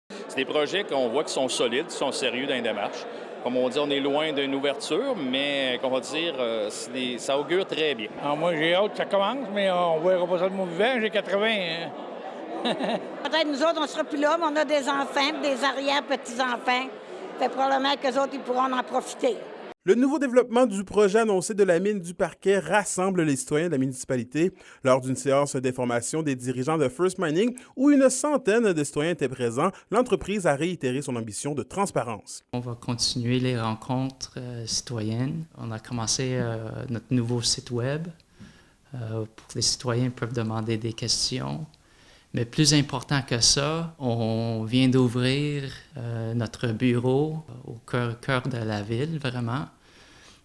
C'est des projets qu'on voit qui sont solides, qui sont sérieux dans les démarches. Comme on dit, on est loin d'une ouverture, mais qu'on va dire, ça augure très bien. Alors moi, j'ai hâte que ça commence, mais on verra pas ça de mon vivant. J'ai 80. Hein. Peut-être nous autres, on ne sera plus là, mais on a des enfants, des arrière-petits-enfants. Fait probablement qu'eux autres, ils pourront en profiter. Le nouveau développement du projet annoncé de la mine du Parquet rassemble les citoyens de la municipalité lors d'une séance d'information des dirigeants de First Mining où une centaine de citoyens étaient présents. L'entreprise a réitéré son ambition de transparence. On va continuer les rencontres citoyennes. On a commencé notre nouveau site web pour que les citoyens peuvent demander des questions. Mais plus important que ça, on vient d'ouvrir notre bureau au cœur de la ville, vraiment.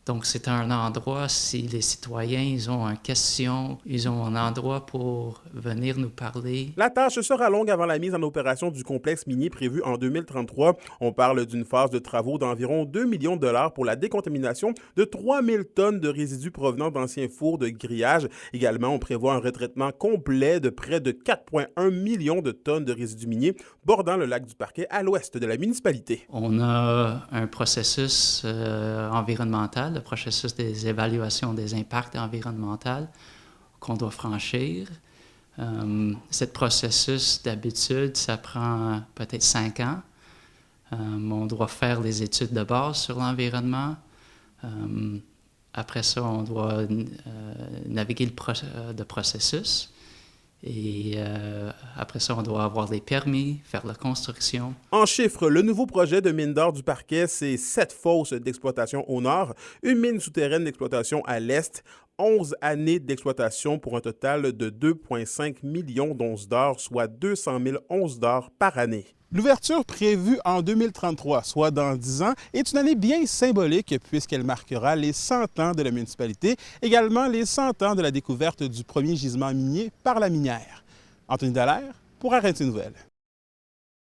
Donc, c'est un endroit, si les citoyens ils ont une question, ils ont un endroit pour venir nous parler. La tâche sera longue avant la mise en opération du complexe minier prévu en 2033. On parle d'une phase de travaux d'environ 2 millions de dollars pour la décontamination de 3000 tonnes de résidus provenant d'anciens fours de grillage. Également, on prévoit un retraitement complet de près de 4,1 millions de tonnes de résidus miniers bordant le lac du Parquet à l'ouest de la municipalité. On a un processus environnemental, le processus des évaluations des impacts environnementaux qu'on doit franchir. Ce processus, d'habitude, ça prend peut-être 5 ans. On doit faire les études de base sur l'environnement. Après ça, on doit naviguer le processus. Et après ça, on doit avoir des permis, faire la construction. En chiffres, le nouveau projet de mine d'or du Parquet, c'est 7 fosses d'exploitation au nord, une mine souterraine d'exploitation à l'est, 11 années d'exploitation pour un total de 2,5 millions d'onces d'or, soit 200 000 onces d'or par année. L'ouverture prévue en 2033, soit dans 10 ans, est une année bien symbolique puisqu'elle marquera les 100 ans de la municipalité, également les 100 ans de la découverte du premier gisement minier par la minière. Anthony Dallaire pour Arrêté Nouvelles.